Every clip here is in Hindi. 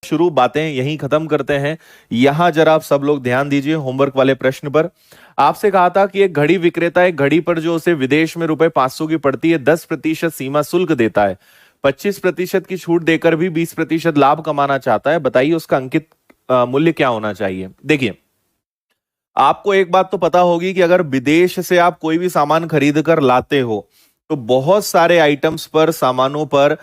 शुरू बातें यहीं खत्म करते हैं। यहां जरा आप सब लोग ध्यान दीजिए होमवर्क वाले प्रश्न पर। आपसे कहा था कि एक घड़ी विक्रेता एक घड़ी पर जो उसे विदेश में रुपए 500 की पड़ती है 10% सीमा शुल्क देता है, 25% की छूट देकर भी 20% लाभ कमाना चाहता है। बताइए उसका अंकित मूल्य क्या होना चाहिए। देखिए, आपको एक बात तो पता होगी कि अगर विदेश से आप कोई भी सामान खरीद कर लाते हो तो बहुत सारे आइटम्स पर, सामानों पर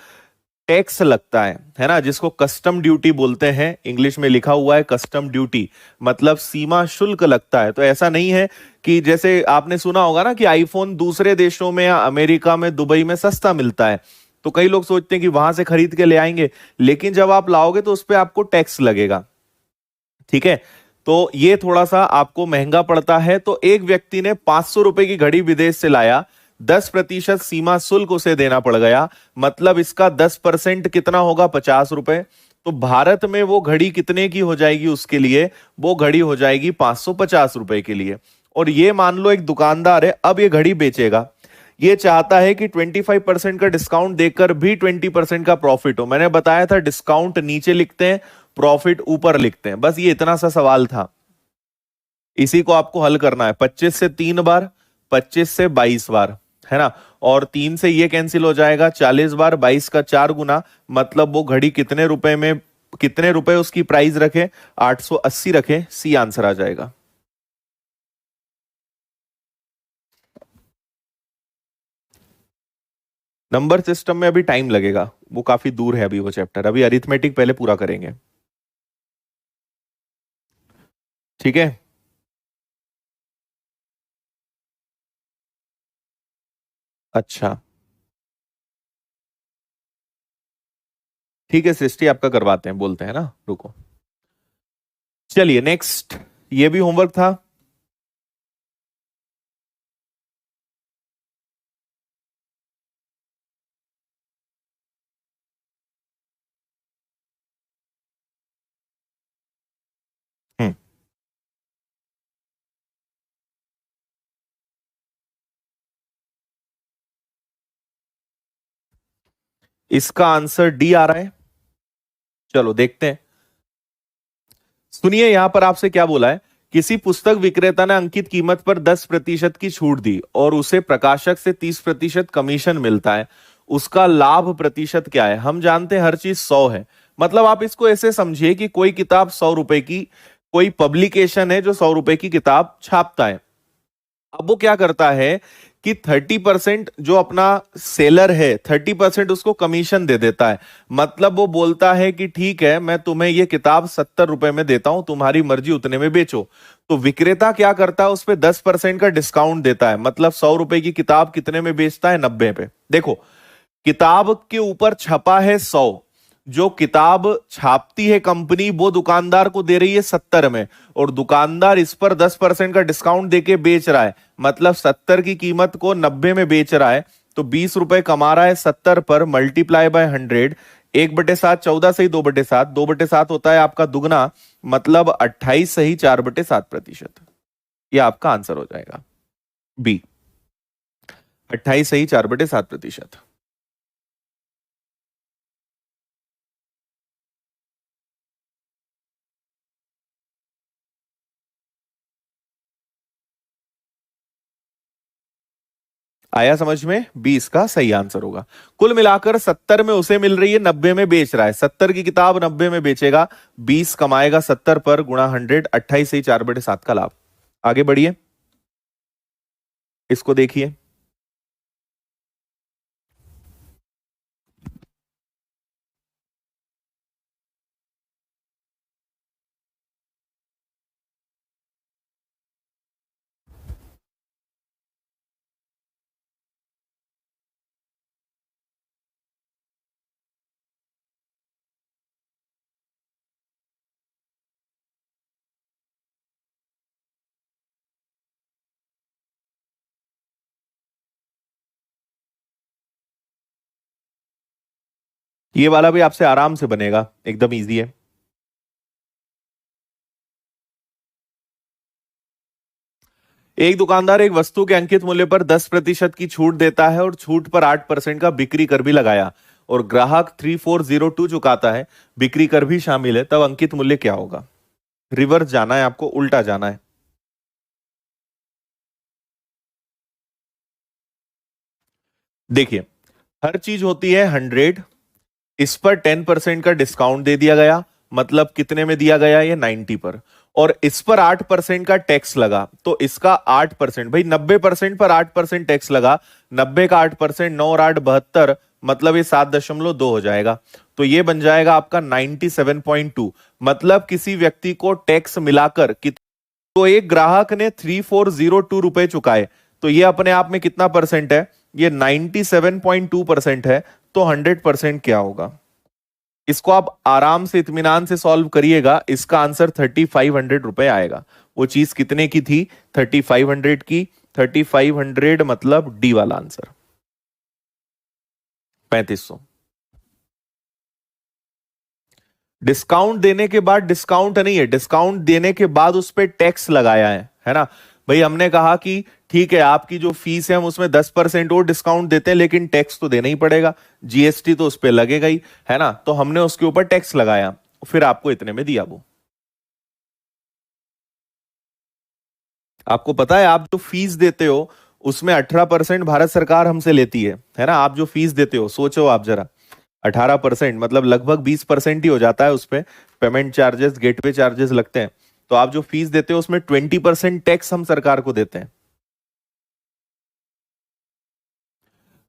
टैक्स लगता है ना, जिसको कस्टम ड्यूटी बोलते हैं। इंग्लिश में लिखा हुआ है कस्टम ड्यूटी, मतलब सीमा शुल्क लगता है। तो ऐसा नहीं है कि जैसे आपने सुना होगा ना कि आईफोन दूसरे देशों में या अमेरिका में, दुबई में सस्ता मिलता है, तो कई लोग सोचते हैं कि वहां से खरीद के ले आएंगे, लेकिन जब आप लाओगे तो उस पर आपको टैक्स लगेगा। ठीक है, तो ये थोड़ा सा आपको महंगा पड़ता है। तो एक व्यक्ति ने 500 रुपए की घड़ी विदेश से लाया, 10% सीमा शुल्क उसे देना पड़ गया, मतलब इसका 10% कितना होगा, 50 रुपए। तो भारत में वो घड़ी कितने की हो जाएगी उसके लिए, वो घड़ी हो जाएगी 550 रुपए के लिए। और ये मान लो एक दुकानदार है, अब ये घड़ी बेचेगा, ये चाहता है कि 25% का डिस्काउंट देकर भी 20% का प्रॉफिट हो। मैंने बताया था डिस्काउंट नीचे लिखते हैं, प्रॉफिट ऊपर लिखते हैं। बस ये इतना सा सवाल था, इसी को आपको हल करना है। 25 से 3 बार, 25 से 22 बार, है ना, और 3 से ये कैंसिल हो जाएगा, 40 बार, 22 का 4 गुना, मतलब वो घड़ी कितने रुपए में, कितने रुपए उसकी प्राइस रखे, 880 रखे। सी आंसर आ जाएगा। नंबर सिस्टम में अभी टाइम लगेगा, वो काफी दूर है अभी वो चैप्टर, अभी अरिथमेटिक पहले पूरा करेंगे। ठीक है, अच्छा, ठीक है सृष्टि, आपका करवाते हैं, बोलते हैं ना, रुको। चलिए नेक्स्ट, ये भी होमवर्क था। हम्म, इसका आंसर डी आ रहा है। चलो देखते हैं। सुनिए यहां पर आपसे क्या बोला है। किसी पुस्तक विक्रेता ने अंकित कीमत पर 10% की छूट दी और उसे प्रकाशक से 30% कमीशन मिलता है, उसका लाभ प्रतिशत क्या है। हम जानते हैं हर चीज 100 है, मतलब आप इसको ऐसे समझिए कि कोई किताब 100 रुपए की, कोई पब्लिकेशन है जो 100 रुपए की किताब छापता है। अब वो क्या करता है कि 30% जो अपना सेलर है, 30% उसको कमीशन दे देता है। मतलब वो बोलता है कि ठीक है, मैं तुम्हें ये किताब 70 रुपए में देता हूं, तुम्हारी मर्जी उतने में बेचो। तो विक्रेता क्या करता है, उस पर 10% का डिस्काउंट देता है, मतलब 100 रुपए की किताब कितने में बेचता है, 90 पे। देखो, किताब के ऊपर छपा है 100, जो किताब छापती है कंपनी वो दुकानदार को दे रही है 70 में, और दुकानदार इस पर 10% का डिस्काउंट देके बेच रहा है, मतलब 70 की कीमत को 90 में बेच रहा है। तो 20 रुपए कमा रहा है 70 पर, मल्टीप्लाई बाय 100, 1/7, 14 सही 2/7, 2/7 होता है आपका दुगना, मतलब 28 सही 4/7%। ये आपका आंसर हो जाएगा बी, 28 सही 4/7%। आया समझ में, 20 का सही आंसर होगा। कुल मिलाकर 70 में उसे मिल रही है, 90 में बेच रहा है। 70 की किताब 90 में बेचेगा, 20 कमाएगा 70 पर, गुणा 100, 28 से 4/7 का लाभ। आगे बढ़िए, इसको देखिए। ये वाला भी आपसे आराम से बनेगा, एकदम इजी है। एक दुकानदार एक वस्तु के अंकित मूल्य पर 10% की छूट देता है और छूट पर 8% का बिक्री कर भी लगाया, और ग्राहक 3402 चुकाता है, बिक्री कर भी शामिल है, तब अंकित मूल्य क्या होगा? रिवर्स जाना है आपको, उल्टा जाना है। देखिए, हर चीज होती है 100, इस पर 10% का डिस्काउंट दे दिया गया, मतलब कितने में दिया गया? ये 90 पर। और इस पर 8% का टैक्स लगा, तो इसका 8%, भाई 90% पर 8% टैक्स लगा, 90 का 8%, 9 और 8 72, मतलब ये 7.2 हो जाएगा। तो ये बन जाएगा आपका 97.2। मतलब किसी व्यक्ति को टैक्स मिलाकर तो एक ग्राहक ने 3402 रुपए चुकाए, तो ये अपने आप में कितना परसेंट है? ये 97.2% है। तो 100% क्या होगा? इसको आप आराम से इत्मीनान से सॉल्व करिएगा, इसका आंसर 3500 रुपए आएगा। वो चीज कितने की थी? 3500 की। 3500 मतलब डी वाला आंसर 3500। डिस्काउंट देने के बाद, डिस्काउंट नहीं है, डिस्काउंट देने के बाद उस पर टैक्स लगाया है ना? भाई हमने कहा कि ठीक है, आपकी जो फीस है हम उसमें 10% और डिस्काउंट देते हैं, लेकिन टैक्स तो देना ही पड़ेगा, जीएसटी तो उस पर लगेगा ही, है ना? तो हमने उसके ऊपर टैक्स लगाया, फिर आपको इतने में दिया वो। आपको पता है, आप जो फीस देते हो उसमें 18% भारत सरकार हमसे लेती है ना? आप जो फीस देते हो, सोचो आप जरा, 18% मतलब लगभग 20% ही हो जाता है उस पे। पेमेंट चार्जेस, गेटवे चार्जेस लगते हैं। तो आप जो फीस देते हो उसमें 20% टैक्स हम सरकार को देते हैं।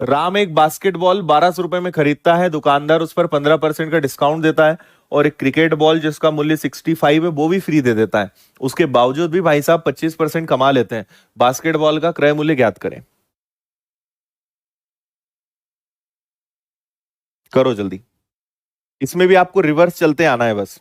राम एक बास्केटबॉल 1200 रुपए में खरीदता है, दुकानदार उस पर 15% का डिस्काउंट देता है, और एक क्रिकेट बॉल जिसका मूल्य 65 है वो भी फ्री दे देता है। उसके बावजूद भी भाई साहब 25% कमा लेते हैं। बास्केटबॉल का क्रय मूल्य ज्ञात करें। करो जल्दी। इसमें भी आपको रिवर्स चलते आना है बस।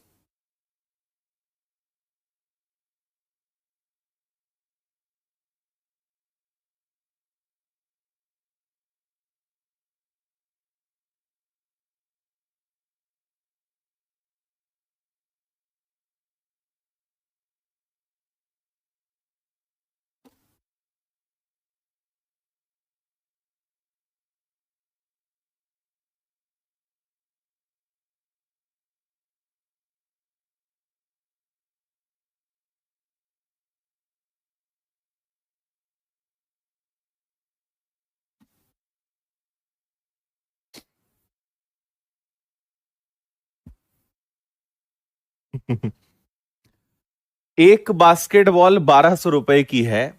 एक बास्केटबॉल 1200 रुपए की है,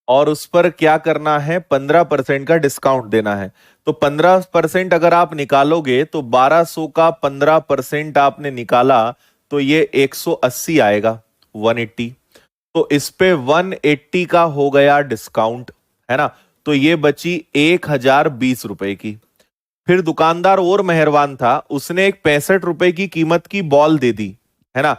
और उस पर क्या करना है? 15% का डिस्काउंट देना है। तो 15% अगर आप निकालोगे, तो 1200 का 15% आपने निकाला, तो ये 180 आएगा, 180। तो इस पे 180 का हो गया डिस्काउंट, है ना? तो ये बची 1020 रुपए की। फिर दुकानदार और मेहरबान था, उसने एक 65 रुपए की कीमत की बॉल दे दी, है ना?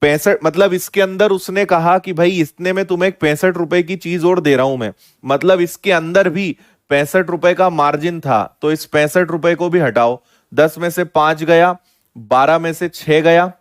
65 मतलब इसके अंदर उसने कहा कि भाई इतने में तुम्हें एक 65 रुपए की चीज और दे रहा हूं मैं, मतलब इसके अंदर भी 65 रुपए का मार्जिन था। तो इस 65 रुपए को भी हटाओ, 10 में से 5 गया, 12 में से 6 गया,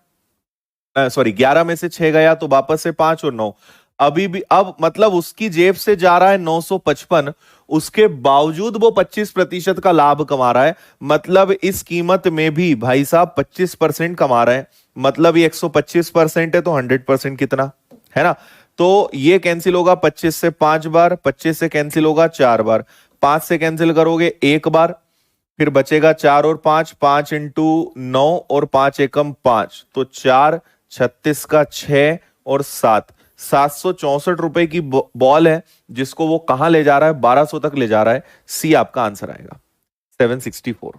सॉरी 11 में से 6 गया, तो वापस से 5 और 9। अभी भी अब मतलब उसकी जेब से जा रहा है 955, उसके बावजूद वो 25% का लाभ कमा रहा है। मतलब इस कीमत में भी भाई साहब 25% कमा रहे हैं। मतलब ये 125% है, तो 100% कितना है ना? तो ये कैंसिल होगा 25 से 5 बार, 25 से कैंसिल होगा 4 बार, 5 से कैंसिल करोगे 1 बार, फिर बचेगा 4 और 5, 5 इंटू 9 और 5 एकम 5, तो 4, 36 का 6 और 7, 764 रुपए की बॉल है, जिसको वो कहां ले जा रहा है? 1200 तक ले जा रहा है। सी आपका आंसर आएगा, 764।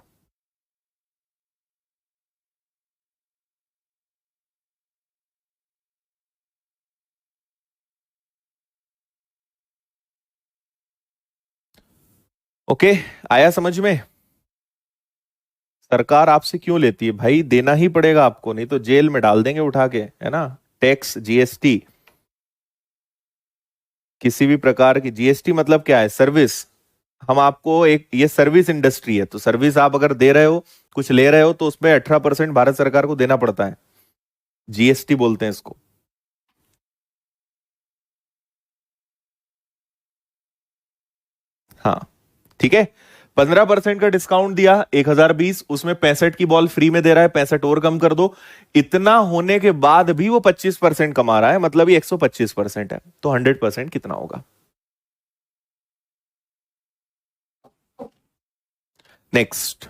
ओके, आया समझ में? सरकार आपसे क्यों लेती है भाई? देना ही पड़ेगा आपको, नहीं तो जेल में डाल देंगे उठा के, है ना? टैक्स, जीएसटी, किसी भी प्रकार की जीएसटी मतलब क्या है? सर्विस। हम आपको एक, ये सर्विस इंडस्ट्री है, तो सर्विस आप अगर दे रहे हो, कुछ ले रहे हो, तो उसमें 18% भारत सरकार को देना पड़ता है। जीएसटी बोलते हैं इसको। हाँ, ठीक है। 15% का डिस्काउंट दिया, 1020, उसमें 65 की बॉल फ्री में दे रहा है, 65 और कम कर दो। इतना होने के बाद भी वो 25% कमा रहा है, मतलब ये 125% है। तो 100% कितना होगा? नेक्स्ट।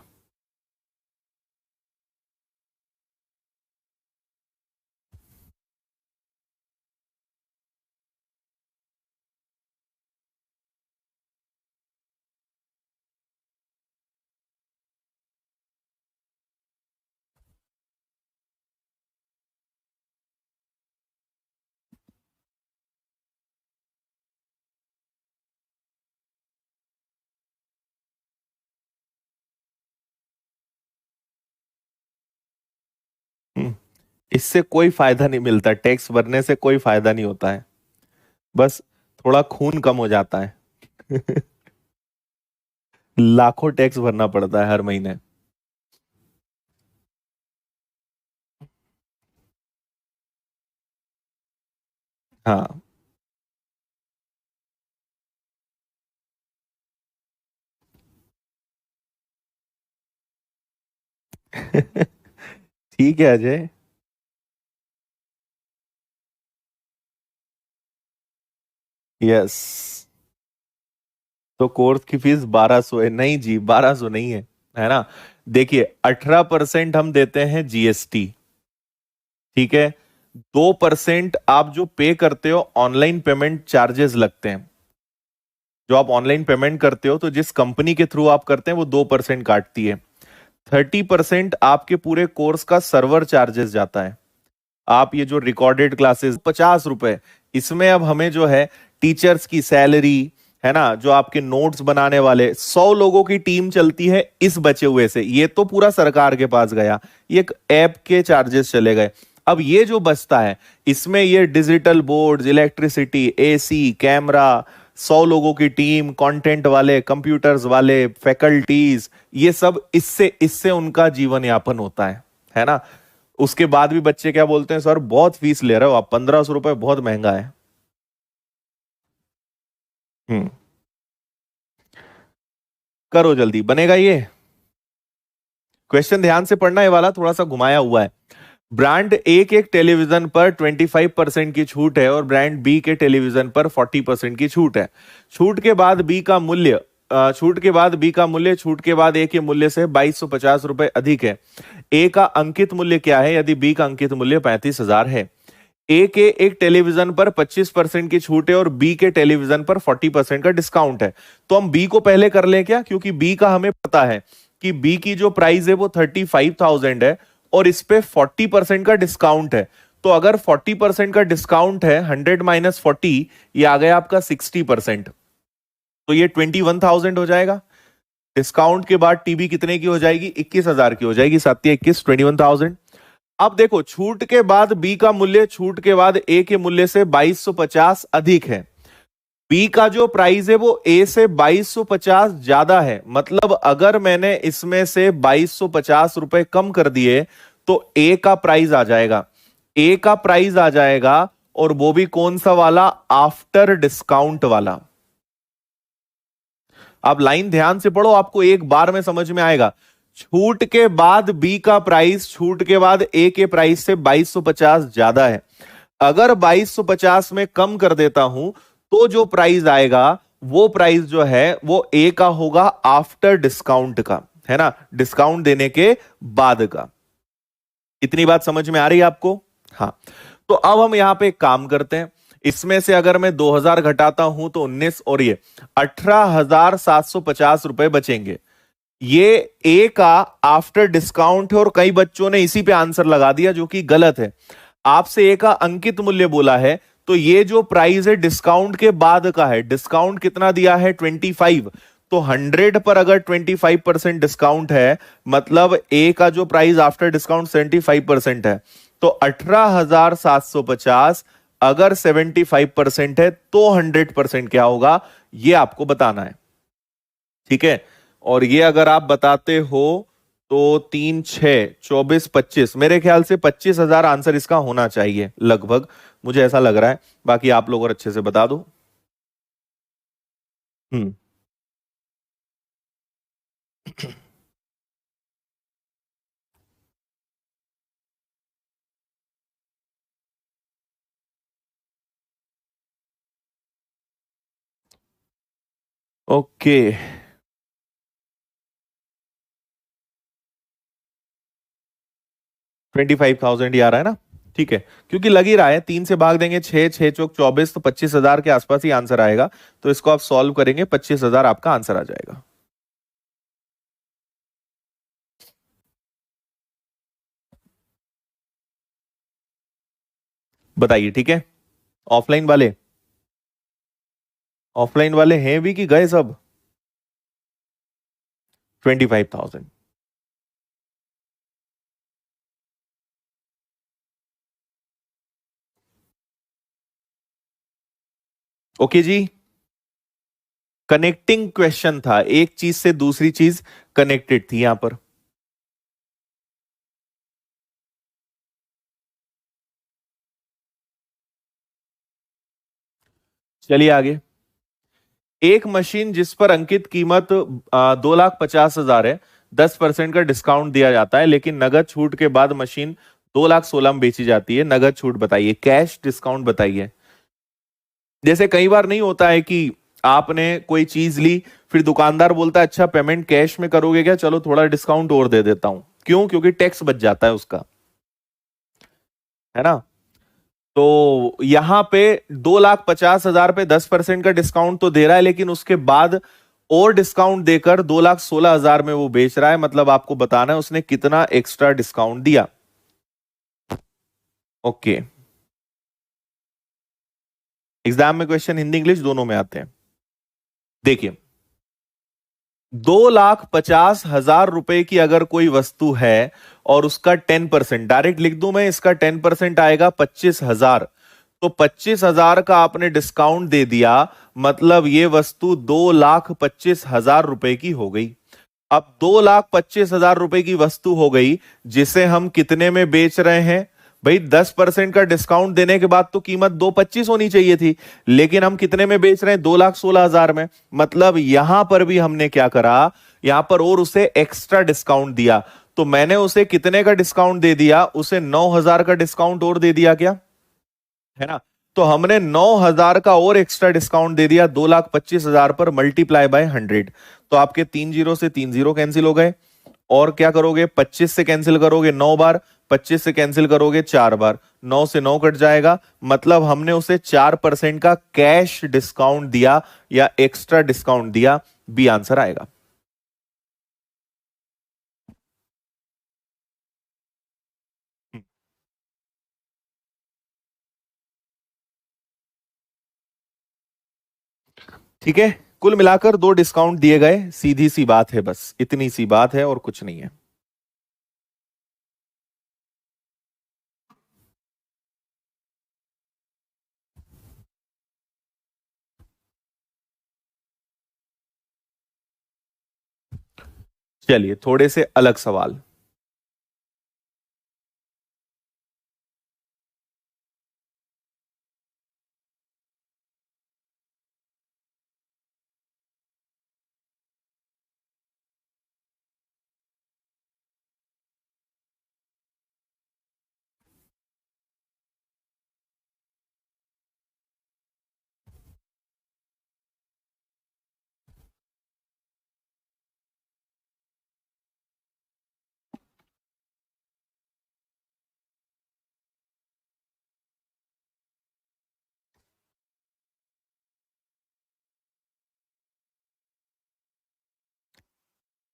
इससे कोई फायदा नहीं मिलता, टैक्स भरने से कोई फायदा नहीं होता है, बस थोड़ा खून कम हो जाता है। लाखों टैक्स भरना पड़ता है हर महीने। हाँ। ठीक है अजय। यस। तो कोर्स की फीस 1200 है? नहीं जी, 1200 नहीं है, है ना। देखिए, 18% हम देते हैं जीएसटी, ठीक है। 2% आप जो पे करते हो ऑनलाइन पेमेंट चार्जेस लगते हैं। जो आप ऑनलाइन पेमेंट करते हो, तो जिस कंपनी के थ्रू आप करते हैं वो 2% काटती है। 30% आपके पूरे कोर्स का सर्वर चार्जेस जाता है। आप ये जो रिकॉर्डेड क्लासेस, 50 रुपए, इसमें अब हमें जो है टीचर्स की सैलरी, है ना, जो आपके नोट्स बनाने वाले 100 लोगों की टीम चलती है, इस बचे हुए से ये तो पूरा सरकार के पास गया, ये एक ऐप के चार्जेस चले गए। अब ये जो बचता है, इसमें ये digital boards, electricity, AC, camera, 100 लोगों की टीम, कंटेंट वाले, कंप्यूटर्स वाले, फैकल्टीज, ये सब इससे इससे उनका जीवन यापन होता है ना। उसके बाद भी बच्चे क्या बोलते हैं, सर बहुत फीस ले रहे हो आप, 1500 रुपए बहुत महंगा है। हम्म। करो जल्दी, बनेगा ये। क्वेश्चन ध्यान से पढ़ना, ये वाला थोड़ा सा घुमाया हुआ है। ब्रांड ए के टेलीविजन पर 25% की छूट है और ब्रांड बी के टेलीविजन पर 40% की छूट है। छूट के बाद बी का मूल्य छूट के बाद ए के मूल्य से 2250 रुपए अधिक है। ए का अंकित मूल्य क्या है यदि बी का अंकित मूल्य 35,000 है? ए के एक टेलीविजन पर 25% की छूट है और बी के टेलीविजन पर 40% का डिस्काउंट है। तो हम बी को पहले कर लें क्या, क्योंकि बी का हमें पता है कि बी की जो प्राइस है वो 35,000 है और इस पे 40% का डिस्काउंट है। तो अगर 40% का डिस्काउंट है, 100 - 40, ये आ गया आपका 60%। तो ये 21,000 हो जाएगा। डिस्काउंट के बाद टीबी कितने की हो जाएगी? 21,000 की हो जाएगी। 7 या 21, 21,000। अब देखो, छूट के बाद बी का मूल्य छूट के बाद ए के मूल्य से 2250 अधिक है। बी का जो प्राइस है वो ए से 2250 ज्यादा है, मतलब अगर मैंने इसमें से 2250 रुपए कम कर दिए तो ए का प्राइस आ जाएगा। ए का प्राइस आ जाएगा, और वो भी कौन सा वाला? आफ्टर डिस्काउंट वाला। आप लाइन ध्यान से पढ़ो, आपको एक बार में समझ में आएगा। छूट के बाद बी का प्राइस छूट के बाद ए के प्राइस से 2250 ज्यादा है। अगर 2250 में कम कर देता हूं तो जो प्राइस आएगा, वो प्राइस जो है वो ए का होगा आफ्टर डिस्काउंट का, है ना, डिस्काउंट देने के बाद का। इतनी बात समझ में आ रही है आपको? हाँ। तो अब हम यहां पे एक काम करते हैं। इसमें से अगर मैं 2000 घटाता हूं तो 19, और ये 18,750 रुपए बचेंगे। ये ए का आफ्टर डिस्काउंट है, और कई बच्चों ने इसी पे आंसर लगा दिया, जो कि गलत है। आपसे ए का अंकित मूल्य बोला है, तो ये जो प्राइस है डिस्काउंट के बाद का है। डिस्काउंट कितना दिया है? 25। तो 100 पर अगर 25% डिस्काउंट है, मतलब ए का जो प्राइस आफ्टर डिस्काउंट 75% है, तो 18,750 अगर 75% है तो 100% क्या होगा, ये आपको बताना है, ठीक है। और ये अगर आप बताते हो तो 3, 6, 24, 25, मेरे ख्याल से 25,000 आंसर इसका होना चाहिए लगभग, मुझे ऐसा लग रहा है। बाकी आप लोग और अच्छे से बता दो। हम्म। ओके, 25,000 ही आ रहा है ना? ठीक है, क्योंकि लग ही रहा है, 3 से भाग देंगे 6, 6 चौक 24, तो 25,000 के आसपास ही आंसर आएगा। तो इसको आप सॉल्व करेंगे, 25,000 आपका आंसर आ जाएगा। बताइए, ठीक है? ऑफलाइन वाले, ऑफलाइन वाले हैं भी कि गए सब? 25,000। ओके जी, कनेक्टिंग क्वेश्चन था, एक चीज से दूसरी चीज कनेक्टेड थी यहां पर। चलिए आगे। एक मशीन जिस पर अंकित कीमत 2,50,000 है, 10% का डिस्काउंट दिया जाता है, लेकिन नगद छूट के बाद मशीन 2,16,000 में बेची जाती है। नगद छूट बताइए, कैश डिस्काउंट बताइए। जैसे कई बार नहीं होता है कि आपने कोई चीज ली, फिर दुकानदार बोलता है अच्छा पेमेंट कैश में करोगे क्या, चलो थोड़ा डिस्काउंट और दे देता हूं। क्यों? क्योंकि टैक्स बच जाता है उसका, है ना? तो यहां पे 2,50,000 पे 10% का डिस्काउंट तो दे रहा है, लेकिन उसके बाद और डिस्काउंट देकर 2,16,000 में वो बेच रहा है। मतलब आपको बताना है उसने कितना एक्स्ट्रा डिस्काउंट दिया। ओके, एग्जाम में क्वेश्चन हिंदी इंग्लिश दोनों में आते हैं। देखिए, 2,50,000 रुपए की अगर कोई वस्तु है और उसका 10%, डायरेक्ट लिख दूं मैं, इसका 10% आएगा 25,000। तो 25,000 का आपने डिस्काउंट दे दिया, मतलब ये वस्तु 2,25,000 रुपए की हो गई। अब 2,25,000 रुपए की वस्तु हो गई, जिसे हम कितने में बेच रहे हैं? भाई 10% का डिस्काउंट देने के बाद तो कीमत 2,25,000 होनी चाहिए थी, लेकिन हम कितने में बेच रहे हैं? 2,16,000 में। मतलब यहां पर भी हमने क्या करा, यहां पर और उसे एक्स्ट्रा डिस्काउंट दिया। तो मैंने उसे कितने का डिस्काउंट दे दिया? उसे 9,000 का डिस्काउंट और दे दिया क्या, है ना? तो हमने 9,000 का और एक्स्ट्रा डिस्काउंट दे दिया 2,25,000 पर, मल्टीप्लाई बाय 100। तो आपके 3 जीरो से 3 जीरो कैंसिल हो गए। और क्या करोगे? 25 से कैंसिल करोगे 9 बार, 25 से कैंसिल करोगे 4 बार, 9 से 9 कट जाएगा। मतलब हमने उसे 4% का कैश डिस्काउंट दिया या एक्स्ट्रा डिस्काउंट दिया। बी आंसर आएगा। ठीक है, कुल मिलाकर 2 डिस्काउंट दिए गए, सीधी सी बात है, बस इतनी सी बात है और कुछ नहीं है। चलिए थोड़े से अलग सवाल।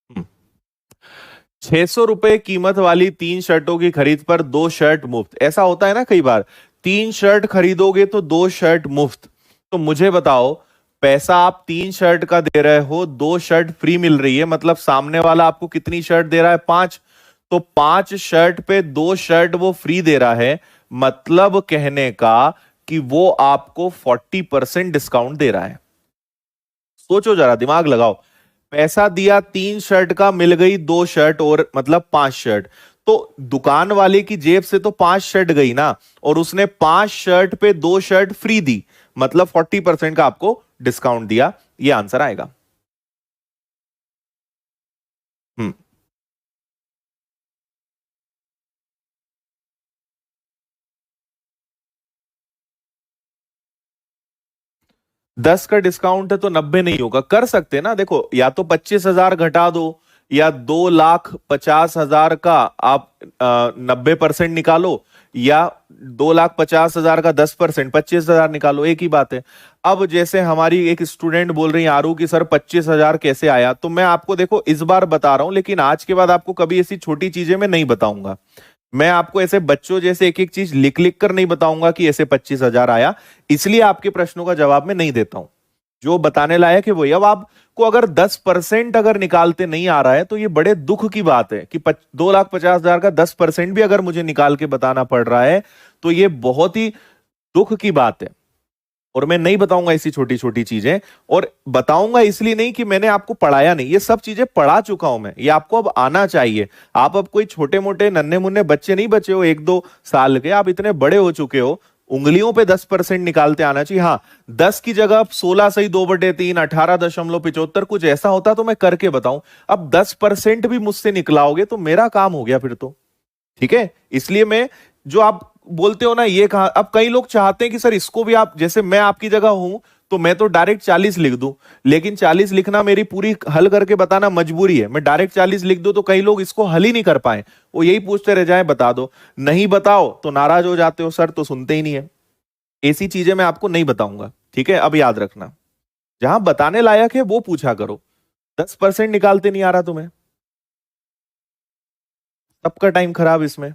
हम्म, 600 रुपए कीमत वाली 3 शर्टों की खरीद पर 2 शर्ट मुफ्त। ऐसा होता है ना कई बार, 3 शर्ट खरीदोगे तो 2 शर्ट मुफ्त। तो मुझे बताओ, पैसा आप 3 शर्ट का दे रहे हो, 2 शर्ट फ्री मिल रही है, मतलब सामने वाला आपको कितनी शर्ट दे रहा है? 5। तो 5 शर्ट पे 2 शर्ट वो फ्री दे रहा है, मतलब कहने का कि वो आपको 40% डिस्काउंट दे रहा है। सोचो जरा, दिमाग लगाओ। पैसा दिया 3 शर्ट का, मिल गई 2 शर्ट और, मतलब 5 शर्ट। तो दुकान वाले की जेब से तो 5 शर्ट गई ना, और उसने 5 शर्ट पे 2 शर्ट फ्री दी, मतलब 40% का आपको डिस्काउंट दिया। ये आंसर आएगा। हम्म। 10 का डिस्काउंट है तो 90 नहीं होगा, कर सकते ना, देखो या तो 25,000 घटा दो, या 2,50,000 का आप 90% निकालो, या 2,50,000 का 10%, 25,000 निकालो, एक ही बात है। अब जैसे हमारी एक स्टूडेंट बोल रही है आरू की सर 25,000 कैसे आया, तो मैं आपको देखो इस बार बता रहा हूं, लेकिन आज के बाद आपको कभी ऐसी छोटी चीजें मैं नहीं बताऊंगा। मैं आपको ऐसे बच्चों जैसे एक एक चीज लिख लिख कर नहीं बताऊंगा कि ऐसे 25,000 आया, इसलिए आपके प्रश्नों का जवाब मैं नहीं देता हूं। जो बताने लायक है वही। अब आपको अगर 10% अगर निकालते नहीं आ रहा है तो ये बड़े दुख की बात है कि 2,50,000 का 10% भी अगर मुझे निकाल के बताना पड़ रहा है तो ये बहुत ही दुख की बात है। और मैं नहीं बताऊंगा ऐसी छोटी छोटी चीजें, और बताऊंगा इसलिए नहीं कि मैंने आपको पढ़ाया नहीं, ये सब चीजें पढ़ा चुका हूं मैं, ये आपको अब आना चाहिए। आप अब कोई छोटे मोटे नन्हे मुन्ने बच्चे नहीं बचे हो 1-2 साल के, आप इतने बड़े हो चुके हो, उंगलियों पे 10% निकालते आना चाहिए। हाँ, 10 की जगह 16 सही 2/3, 18.75 कुछ ऐसा होता तो मैं करके बताऊं। अब 10% भी मुझसे निकलाओगे तो मेरा काम हो गया फिर तो, ठीक है। इसलिए मैं, जो आप बोलते हो ना ये कहा, अब कई लोग चाहते हैं कि सर इसको भी आप, जैसे मैं आपकी जगह हूं तो मैं तो डायरेक्ट 40 लिख दूं, लेकिन 40 लिखना मेरी पूरी हल करके बताना मजबूरी है। मैं डायरेक्ट 40 लिख दूं तो कई लोग इसको हल ही नहीं कर पाए, वो यही पूछते रह जाए बता दो, नहीं बताओ तो नाराज हो जाते हो सर, तो सुनते ही नहीं है। ऐसी चीजें मैं आपको नहीं बताऊंगा, ठीक है। अब याद रखना, जहां बताने लायक है वो पूछा करो। 10% निकालते नहीं आ रहा तुम्हें, सबका टाइम खराब इसमें।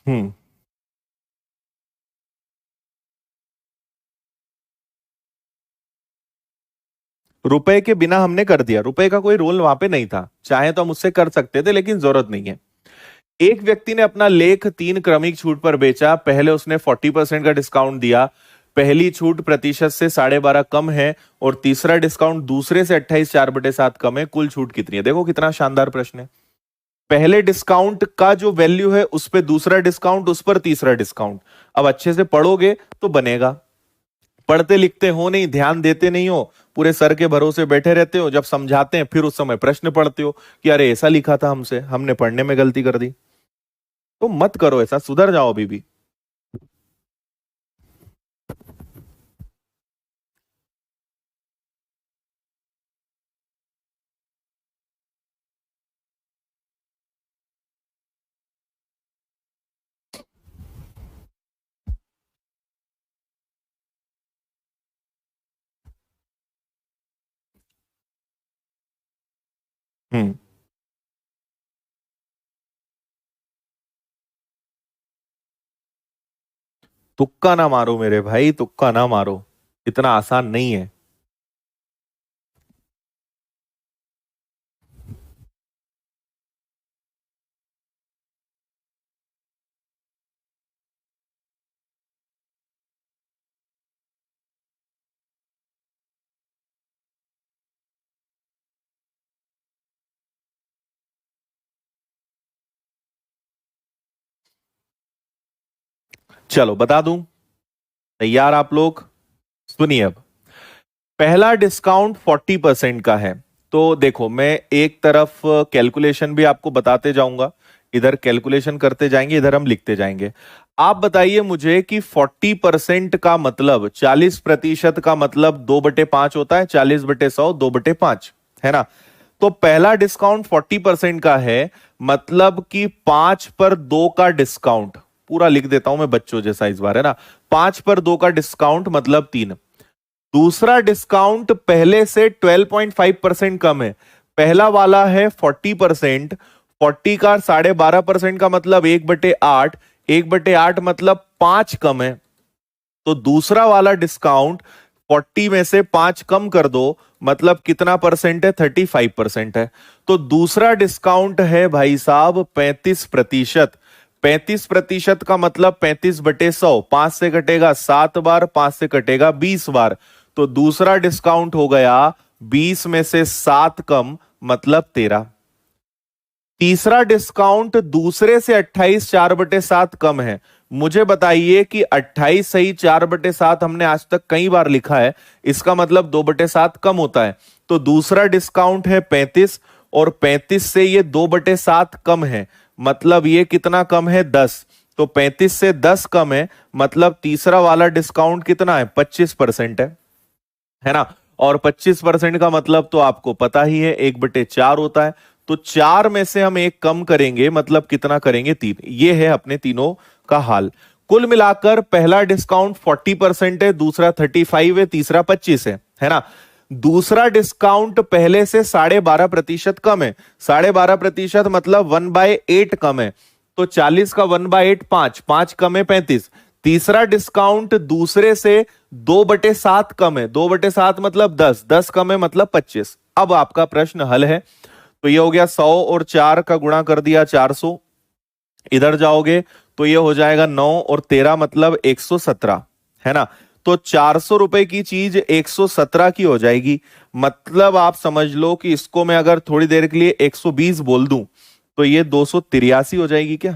हम्म। रुपए के बिना हमने कर दिया, रुपए का कोई रोल वहां पे नहीं था, चाहे तो हम उससे कर सकते थे लेकिन जरूरत नहीं है। एक व्यक्ति ने अपना लेख 3 क्रमिक छूट पर बेचा, पहले उसने 40% का डिस्काउंट दिया, पहली छूट प्रतिशत से 12.5 कम है, और तीसरा डिस्काउंट दूसरे से 28/4/7 कम है, कुल छूट कितनी है? देखो कितना शानदार प्रश्न है। पहले डिस्काउंट का जो वैल्यू है उस पर दूसरा डिस्काउंट, उस पर तीसरा डिस्काउंट। अब अच्छे से पढ़ोगे तो बनेगा। पढ़ते लिखते हो नहीं, ध्यान देते नहीं हो, पूरे सर के भरोसे बैठे रहते हो, जब समझाते हैं फिर उस समय प्रश्न पढ़ते हो कि अरे ऐसा लिखा था हमसे, हमने पढ़ने में गलती कर दी। तो मत करो ऐसा, सुधर जाओ अभी भी। हम्म। तुक्का ना मारो मेरे भाई, तुक्का ना मारो, इतना आसान नहीं है। चलो बता दूं, तैयार आप लोग? सुनिए अब, पहला डिस्काउंट 40% का है। तो देखो मैं एक तरफ कैलकुलेशन भी आपको बताते जाऊंगा, इधर कैलकुलेशन करते जाएंगे, इधर हम लिखते जाएंगे। आप बताइए मुझे कि 40% का मतलब, 40% का मतलब 2/5 होता है, 40/100 2/5 है ना। तो पहला डिस्काउंट 40% का है, मतलब कि 5/2 का डिस्काउंट, पूरा लिख देता हूं मैं बच्चों जैसा इस बार, है ना। 5/2 का डिस्काउंट मतलब 3। दूसरा डिस्काउंट पहले से 12.5% कम है, पहला वाला है 40%, 40 का 12.5% का मतलब 1/8, 1/8 मतलब 5 कम है। तो दूसरा वाला डिस्काउंट 40 में से 5 कम कर दो, मतलब कितना परसेंट है? 35% है। तो दूसरा डिस्काउंट है भाई साहब 35%। 35% का मतलब 35/100, 5 से कटेगा 7 बार, 5 से कटेगा 20 बार। तो दूसरा डिस्काउंट हो गया 20 में से 7 कम, मतलब 13। तीसरा डिस्काउंट दूसरे से 28 4/7 कम है। मुझे बताइए कि 28 सही 4/7 हमने आज तक कई बार लिखा है, इसका मतलब 2/7 कम होता है। तो दूसरा डिस्काउंट है 35 और 35 से ये 2/7 कम है, मतलब ये कितना कम है 10। तो 35 से 10 कम है, मतलब तीसरा वाला डिस्काउंट कितना है 25% है ना। और 25% का मतलब तो आपको पता ही है 1/4 होता है। तो 4 में से हम एक कम करेंगे, मतलब कितना करेंगे 3। ये है अपने तीनों का हाल। कुल मिलाकर पहला डिस्काउंट 40% है, दूसरा 35 है, तीसरा 25 है ना। दूसरा डिस्काउंट पहले से 12.5% कम है। 12.5% मतलब 1/8 कम है। तो 40 का 1/8 5 कम है 35। तीसरा डिस्काउंट दूसरे से 2/7 कम है। 2/7 मतलब 10 कम है मतलब 25। अब आपका प्रश्न हल है। तो ये हो गया 100 और 4 का गुणा कर दिया 400। इधर जाओगे तो ये हो जाएगा 9 और 13 मतलब 117 है ना। तो 400 रुपए की चीज 117 की हो जाएगी। मतलब आप समझ लो कि इसको मैं अगर थोड़ी देर के लिए 120 बोल दूं तो ये 283 हो जाएगी क्या।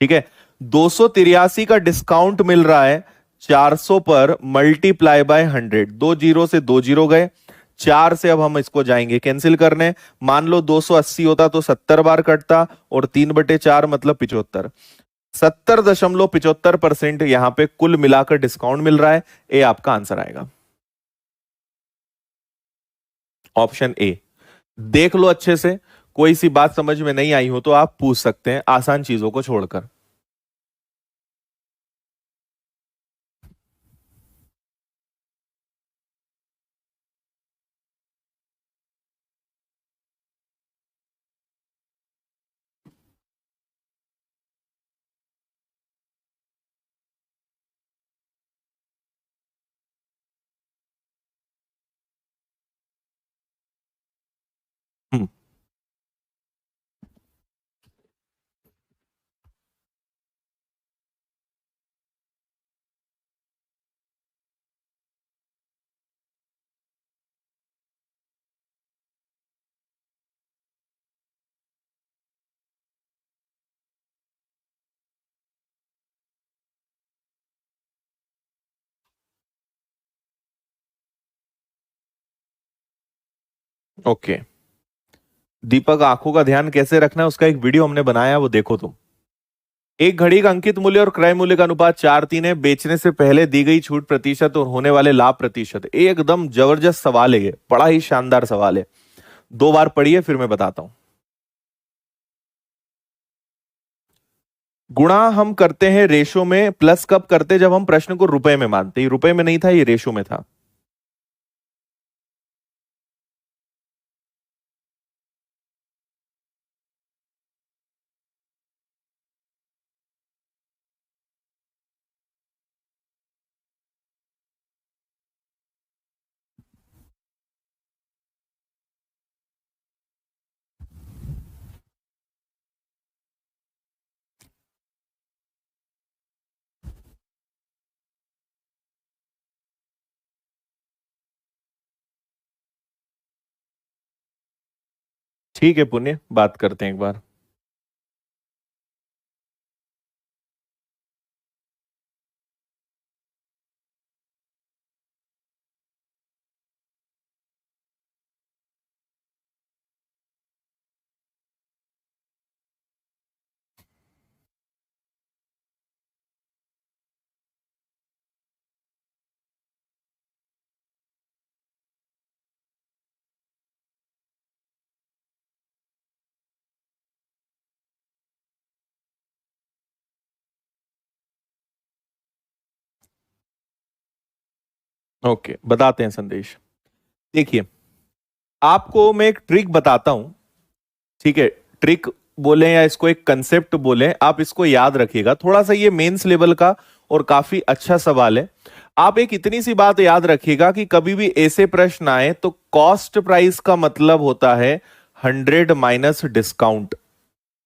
ठीक है, 283 का डिस्काउंट मिल रहा है 400 पर, मल्टीप्लाई बाय 100। 2 जीरो से 2 जीरो गए, 4 से अब हम इसको जाएंगे कैंसिल करने। मान लो 280 होता तो 70 बार कटता, और 3/4 मतलब 75। 70.75% यहां पे कुल मिलाकर डिस्काउंट मिल रहा है। ए आपका आंसर आएगा, ऑप्शन ए। देख लो अच्छे से, कोई सी बात समझ में नहीं आई हो तो आप पूछ सकते हैं, आसान चीजों को छोड़कर। हम्म, ओके। दीपक, आंखों का ध्यान कैसे रखना है उसका एक वीडियो हमने बनाया है, वो देखो तुम। एक घड़ी का अंकित मूल्य और क्रय मूल्य का अनुपात 4:3 है। बेचने से पहले दी गई छूट प्रतिशत और होने वाले लाभ प्रतिशत। एकदम जबरदस्त सवाल है, ये बड़ा ही शानदार सवाल है। 2 बार पढ़िए फिर मैं बताता हूं। गुणा हम करते हैं रेशो में, प्लस कब करते, जब हम प्रश्न को रुपए में मानते। ये रुपए में नहीं था, ये रेशो में था। ठीक है पुण्य, बात करते हैं एक बार। ओके, बताते हैं संदेश। देखिए, आपको मैं एक ट्रिक बताता हूं। ठीक है, ट्रिक बोले या इसको एक कंसेप्ट बोले, आप इसको याद रखिएगा। थोड़ा सा ये मेंस लेवल का और काफी अच्छा सवाल है। आप एक इतनी सी बात याद रखिएगा कि कभी भी ऐसे प्रश्न आए तो कॉस्ट प्राइस का मतलब होता है 100 माइनस डिस्काउंट।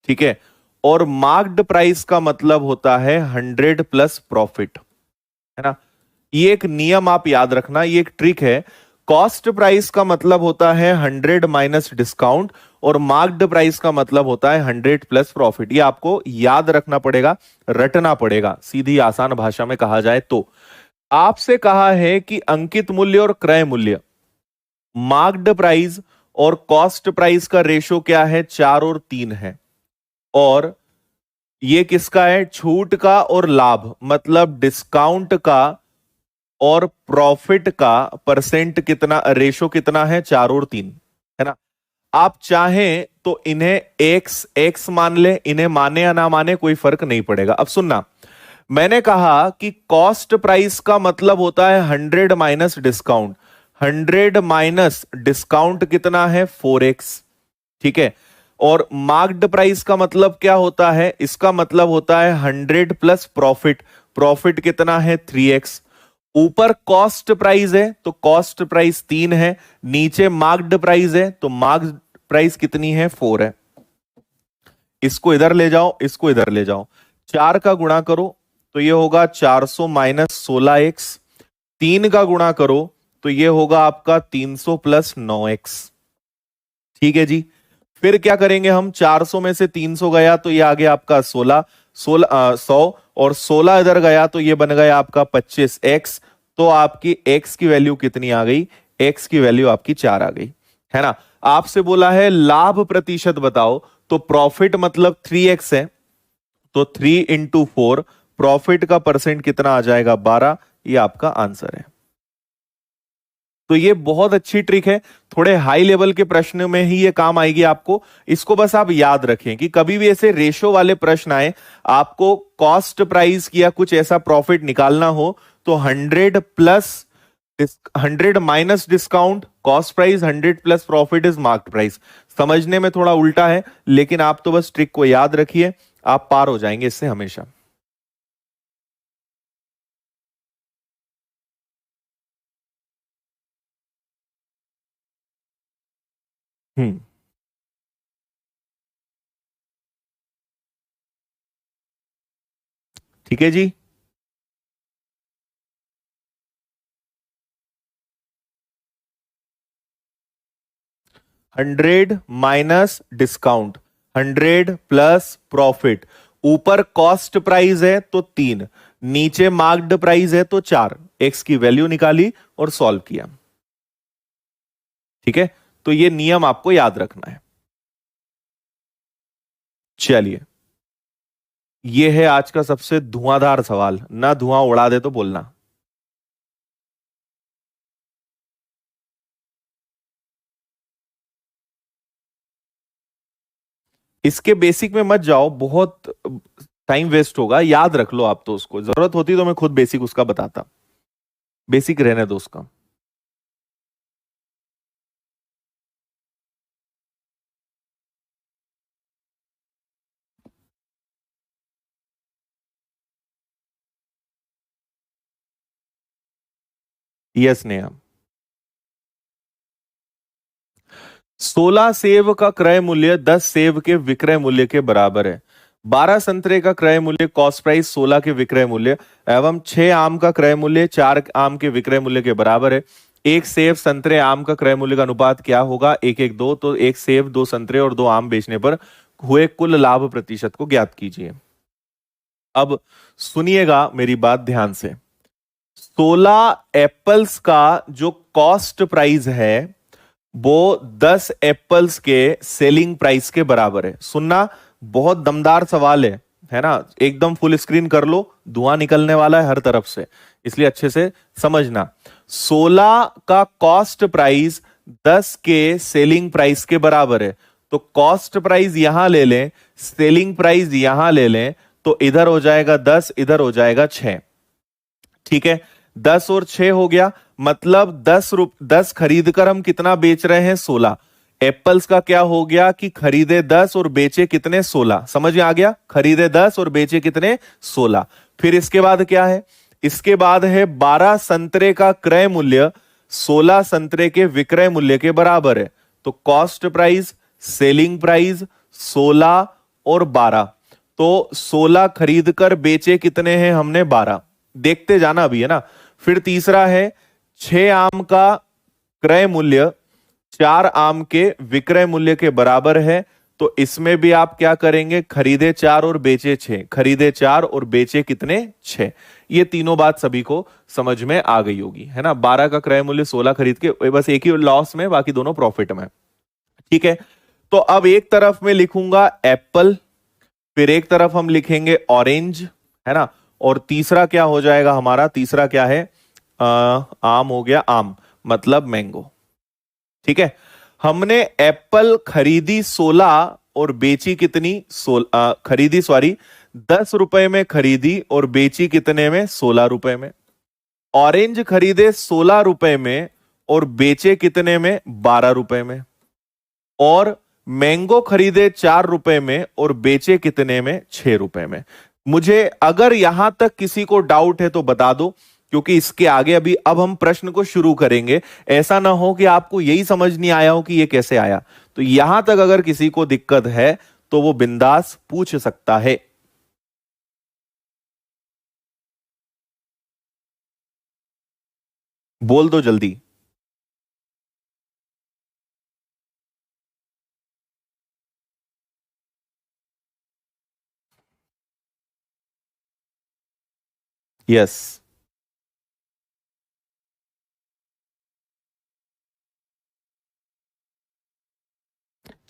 ठीक है, और मार्क्ड प्राइस का मतलब होता है 100 प्लस प्रॉफिट, है ना। ये एक नियम आप याद रखना, ये एक ट्रिक है। कॉस्ट प्राइस का मतलब होता है 100 माइनस डिस्काउंट, और मार्क्ड प्राइस का मतलब होता है 100 प्लस प्रॉफिट। ये आपको याद रखना पड़ेगा, रटना पड़ेगा, सीधी आसान भाषा में कहा जाए तो। आपसे कहा है कि अंकित मूल्य और क्रय मूल्य, मार्क्ड प्राइस और कॉस्ट प्राइस का रेशो क्या है, 4 और 3 है। और ये किसका है, छूट का और लाभ, मतलब डिस्काउंट का और प्रॉफिट का परसेंट कितना, रेशो कितना है, 4 और 3, है ना। आप चाहें तो इन्हें एक्स एक्स मान ले, इन्हें माने या ना माने कोई फर्क नहीं पड़ेगा। अब सुनना, मैंने कहा कि कॉस्ट प्राइस का मतलब होता है 100 माइनस डिस्काउंट। 100 माइनस डिस्काउंट कितना है, 4x, ठीक है। और मार्क्ड प्राइस का मतलब क्या होता है, इसका मतलब होता है 100 प्लस प्रॉफिट। प्रॉफिट कितना है, 3x। ऊपर कॉस्ट प्राइस है तो कॉस्ट प्राइस 3 है, नीचे मार्क्ड प्राइस है तो मार्क्ड प्राइस कितनी है, 4 है। इसको इधर ले जाओ, इसको इधर ले जाओ, 4 का गुणा करो तो ये होगा 400 माइनस 16x, 3 का गुणा करो तो ये होगा आपका 300 प्लस 9x, ठीक है जी। फिर क्या करेंगे हम, 400 में से 300 गया तो ये आ गया आपका 100, और 16 इधर गया तो ये बन गया आपका 25x। तो आपकी x की वैल्यू कितनी आ गई, x की वैल्यू आपकी 4 आ गई, है ना। आपसे बोला है लाभ प्रतिशत बताओ, तो प्रॉफिट मतलब 3x है, तो 3 इंटू 4, प्रॉफिट का परसेंट कितना आ जाएगा, 12। ये आपका आंसर है। तो ये बहुत अच्छी ट्रिक है, थोड़े हाई लेवल के प्रश्न में ही ये काम आएगी आपको। इसको बस आप याद रखें कि कभी भी ऐसे रेशो वाले प्रश्न आए, आपको कॉस्ट प्राइस या कुछ ऐसा प्रॉफिट निकालना हो, तो 100 plus 100 minus discount cost price, 100 plus profit is marked price. समझने में थोड़ा उल्टा है, लेकिन आप तो बस ट्रिक को याद रखिए, आप पार हो जाएंगे इससे हमेशा। हम्म, ठीक है जी। 100 माइनस डिस्काउंट, 100 प्लस प्रॉफिट। ऊपर कॉस्ट प्राइस है तो 3, नीचे मार्क्ड प्राइस है तो 4। एक्स की वैल्यू निकाली और सॉल्व किया, ठीक है। तो ये नियम आपको याद रखना है। चलिए, ये है आज का सबसे धुआंधार सवाल, ना धुआं उड़ा दे तो बोलना। इसके बेसिक में मत जाओ, बहुत टाइम वेस्ट होगा, याद रख लो आप तो। उसको जरूरत होती तो मैं खुद बेसिक उसका बताता, बेसिक रहने दो उसका। यस नेहा। 16 सेब का क्रय मूल्य 10 सेब के विक्रय मूल्य के बराबर है। 12 संतरे का क्रय मूल्य कॉस्ट प्राइस 16 के विक्रय मूल्य एवं 6 आम का क्रय मूल्य 4 आम के विक्रय मूल्य के बराबर है। एक सेब संतरे आम का क्रय मूल्य का अनुपात क्या होगा, 1:2। तो एक सेब, 2 संतरे और 2 आम बेचने पर हुए कुल लाभ प्रतिशत को ज्ञात कीजिए। अब सुनिएगा मेरी बात ध्यान से। 16 एप्पल्स का जो कॉस्ट प्राइस है वो 10 एप्पल्स के सेलिंग प्राइस के बराबर है। सुनना, बहुत दमदार सवाल है ना। एकदम फुल स्क्रीन कर लो, धुआं निकलने वाला है हर तरफ से, इसलिए अच्छे से समझना। 16 का कॉस्ट प्राइस 10 के सेलिंग प्राइस के बराबर है। तो कॉस्ट प्राइस यहां ले लें, सेलिंग प्राइस यहां ले लें, तो इधर हो जाएगा 10, इधर हो जाएगा 6, ठीक है। 10 और 6 हो गया, मतलब 10 खरीद कर हम कितना बेच रहे हैं, 16। एप्पल्स का क्या हो गया कि खरीदे 10 और बेचे कितने, 16। समझ में आ गया, खरीदे 10 और बेचे कितने, 16। फिर इसके बाद क्या है, इसके बाद है 12 संतरे का क्रय मूल्य 16 संतरे के विक्रय मूल्य के बराबर है। तो कॉस्ट प्राइस, सेलिंग प्राइस 16 और 12। तो 16 खरीद कर बेचे कितने हैं हमने, 12। देखते जाना अभी, है ना। फिर तीसरा है 6 आम का क्रय मूल्य 4 आम के विक्रय मूल्य के बराबर है, तो इसमें भी आप क्या करेंगे, खरीदे 4 और बेचे 6, खरीदे 4 और बेचे कितने 6। ये तीनों बात सभी को समझ में आ गई होगी, है ना। 12 का क्रय मूल्य 16 खरीद के, बस एक ही लॉस में, बाकी दोनों प्रॉफिट में। ठीक है, तो अब एक तरफ में लिखूंगा एप्पल, फिर एक तरफ हम लिखेंगे ऑरेंज, है ना, और तीसरा क्या हो जाएगा हमारा, तीसरा क्या है, आम हो गया, आम मतलब मैंगो। ठीक है, हमने एप्पल खरीदी 16 और बेची कितनी, खरीदी सॉरी 10 रुपए में खरीदी और बेची कितने में, 16 रुपए में। ऑरेंज खरीदे 16 रुपए में और बेचे कितने में, 12 रुपए में। और मैंगो खरीदे 4 रुपए में और बेचे कितने में, 6 रुपए में। मुझे अगर यहां तक किसी को डाउट है तो बता दो, क्योंकि इसके आगे अभी अब हम प्रश्न को शुरू करेंगे। ऐसा ना हो कि आपको यही समझ नहीं आया हो कि ये कैसे आया। तो यहां तक अगर किसी को दिक्कत है तो वो बिंदास पूछ सकता है। बोल दो जल्दी। यस,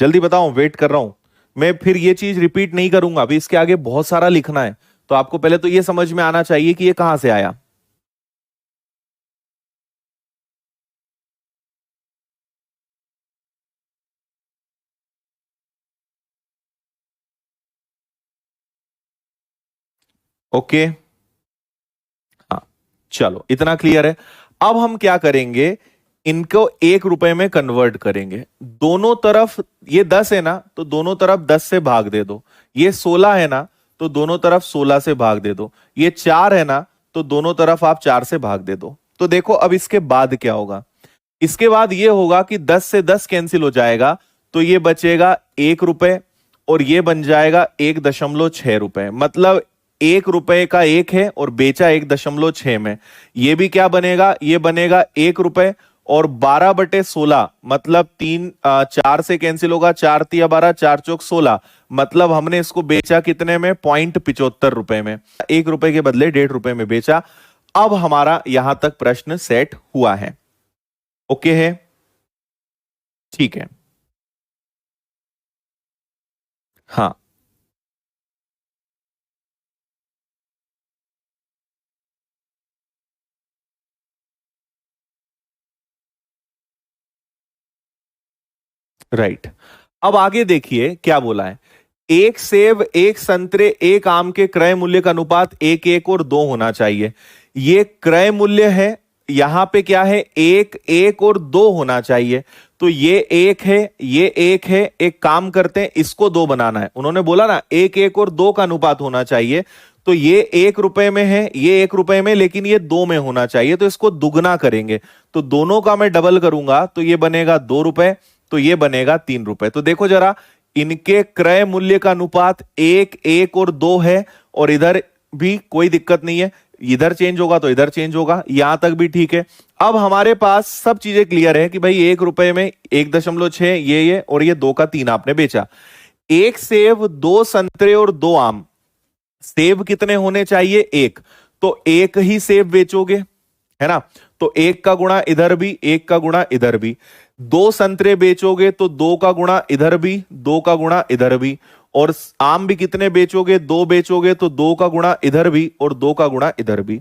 जल्दी बताओ, वेट कर रहा हूं। मैं फिर ये चीज रिपीट नहीं करूंगा, अभी इसके आगे बहुत सारा लिखना है। तो आपको पहले तो ये समझ में आना चाहिए कि ये कहां से आया। ओके, हाँ, चलो इतना क्लियर है। अब हम क्या करेंगे, इनको 1 रुपए में कन्वर्ट करेंगे। दोनों तरफ ये 10 है ना, तो दोनों तरफ 10 से भाग दे दो। ये 16 है ना, तो दोनों तरफ 16 से भाग दे दो। ये 4 है ना, तो दोनों तरफ आप 4 से भाग दे दो। तो देखो अब इसके बाद क्या होगा, इसके बाद ये होगा कि 10 से 10 कैंसिल हो जाएगा, तो ये बचेगा 1 रुपए और ये बन जाएगा 1.6 रुपए। मतलब 1 रुपए का 1 है और बेचा 1.6 में। ये भी क्या बनेगा, ये बनेगा 1 रुपए और 12/16 मतलब 4 से कैंसिल होगा, 4×3=12, 4×4=16। मतलब हमने इसको बेचा कितने में, 0.75 रुपए में। 1 रुपए के बदले 1.5 रुपए में बेचा। अब हमारा यहां तक प्रश्न सेट हुआ है। ओके है, ठीक है, हाँ, राइट। अब आगे देखिए क्या बोला है, एक सेब, एक संतरे, एक आम के क्रय मूल्य का अनुपात 1:1 और 2 होना चाहिए। ये क्रय मूल्य है, यहां पे क्या है, 1:1 और 2 होना चाहिए। तो ये 1 है, ये 1 है। एक काम करते हैं, इसको 2 बनाना है। उन्होंने बोला ना 1:1 और 2 का अनुपात होना चाहिए। तो ये 1 रुपए में है, ये 1 रुपए में, लेकिन ये 2 में होना चाहिए, तो इसको दुगना करेंगे। तो दोनों का मैं डबल करूंगा तो ये बनेगा 2 रुपए, तो ये बनेगा 3 रुपए। तो देखो जरा, इनके क्रय मूल्य का अनुपात 1:1 और 2 है, और इधर भी कोई दिक्कत नहीं है, इधर चेंज होगा तो इधर चेंज होगा, यहां तक भी ठीक है। अब हमारे पास सब चीजें क्लियर है कि भाई 1 रुपए में 1.6, ये और ये 2 का 3 आपने बेचा। एक सेब, 2 संतरे और 2 आम। सेब कितने होने चाहिए, 1, तो एक ही सेब बेचोगे, है ना। तो 1 का गुणा इधर भी, 1 का गुणा इधर भी। 2 संतरे बेचोगे तो 2 का गुणा इधर भी, 2 का गुणा इधर भी। और आम भी कितने बेचोगे, 2 बेचोगे तो 2 का गुणा इधर भी और 2 का गुणा इधर भी।